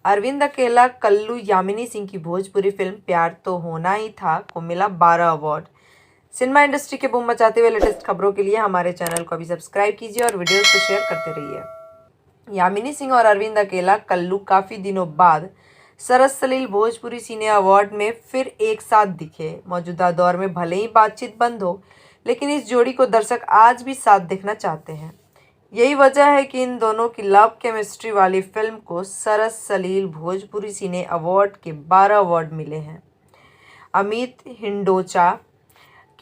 अरविंद अकेला, कल्लू, यामिनी सिंह की भोजपुरी फिल्म प्यार तो होना ही था को मिला 12 अवार्ड। सिनेमा इंडस्ट्री के बूम मचाते हुए लेटेस्ट खबरों के लिए हमारे चैनल को अभी सब्सक्राइब कीजिए और वीडियो को शेयर करते रहिए। यामिनी सिंह और अरविंद अकेला, कल्लू काफ़ी दिनों बाद सरस सलील भोजपुरी सिने अवार्ड में फिर एक साथ दिखे। मौजूदा दौर में भले ही बातचीत बंद हो, लेकिन इस जोड़ी को दर्शक आज भी साथ देखना चाहते हैं। यही वजह है कि इन दोनों की लव केमिस्ट्री वाली फिल्म को सरस सलील भोजपुरी सिने अवार्ड के 12 अवार्ड मिले हैं। अमित हिंडोचा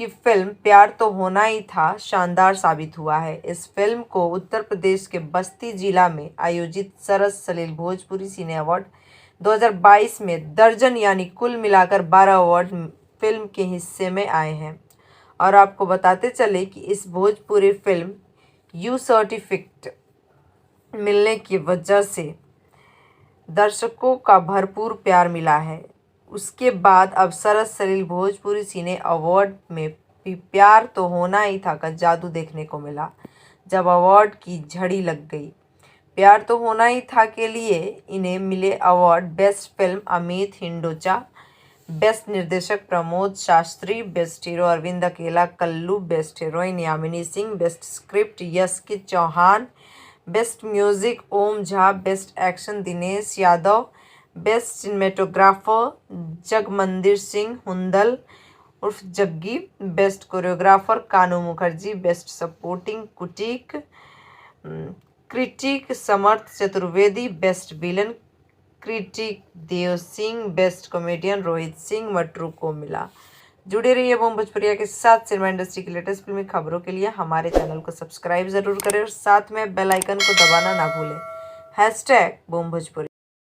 की फिल्म प्यार तो होना ही था शानदार साबित हुआ है। इस फिल्म को उत्तर प्रदेश के बस्ती जिला में आयोजित सरस सलील भोजपुरी सिने अवार्ड 2022 में दर्जन यानी कुल मिलाकर 12 अवार्ड फिल्म के हिस्से में आए हैं। और आपको बताते चले कि इस भोजपुरी फिल्म यू सर्टिफिकेट मिलने की वजह से दर्शकों का भरपूर प्यार मिला है। उसके बाद अब सरस सलील भोजपुरी सिने अवार्ड में भी प्यार तो होना ही था का जादू देखने को मिला, जब अवार्ड की झड़ी लग गई। प्यार तो होना ही था के लिए इन्हें मिले award best film Amit Hindocha, best निर्देशक Pramod Shastri, best hero Arvind Akela Kallu, best heroine Yamini Singh, best script Yash K Chauhan, best music Om Jha, best action Dinesh Yadav, best cinematographer Jagmandir Singh Hundal उर्फ Jaggi, best choreographer Kanu Mukherjee, best supporting critic Samarth Chaturvedi, best villain critic Dev Singh, best comedian Rohit Singh Matru को मिला। जुड़े रहिए बूम भोजपुरिया के साथ। सिनेमा इंडस्ट्री की लेटेस्ट फिल्मी खबरों के लिए हमारे चैनल को सब्सक्राइब जरूर करें और साथ में बेल आइकन को दबाना ना भूलें। #बूम भोजपुरी।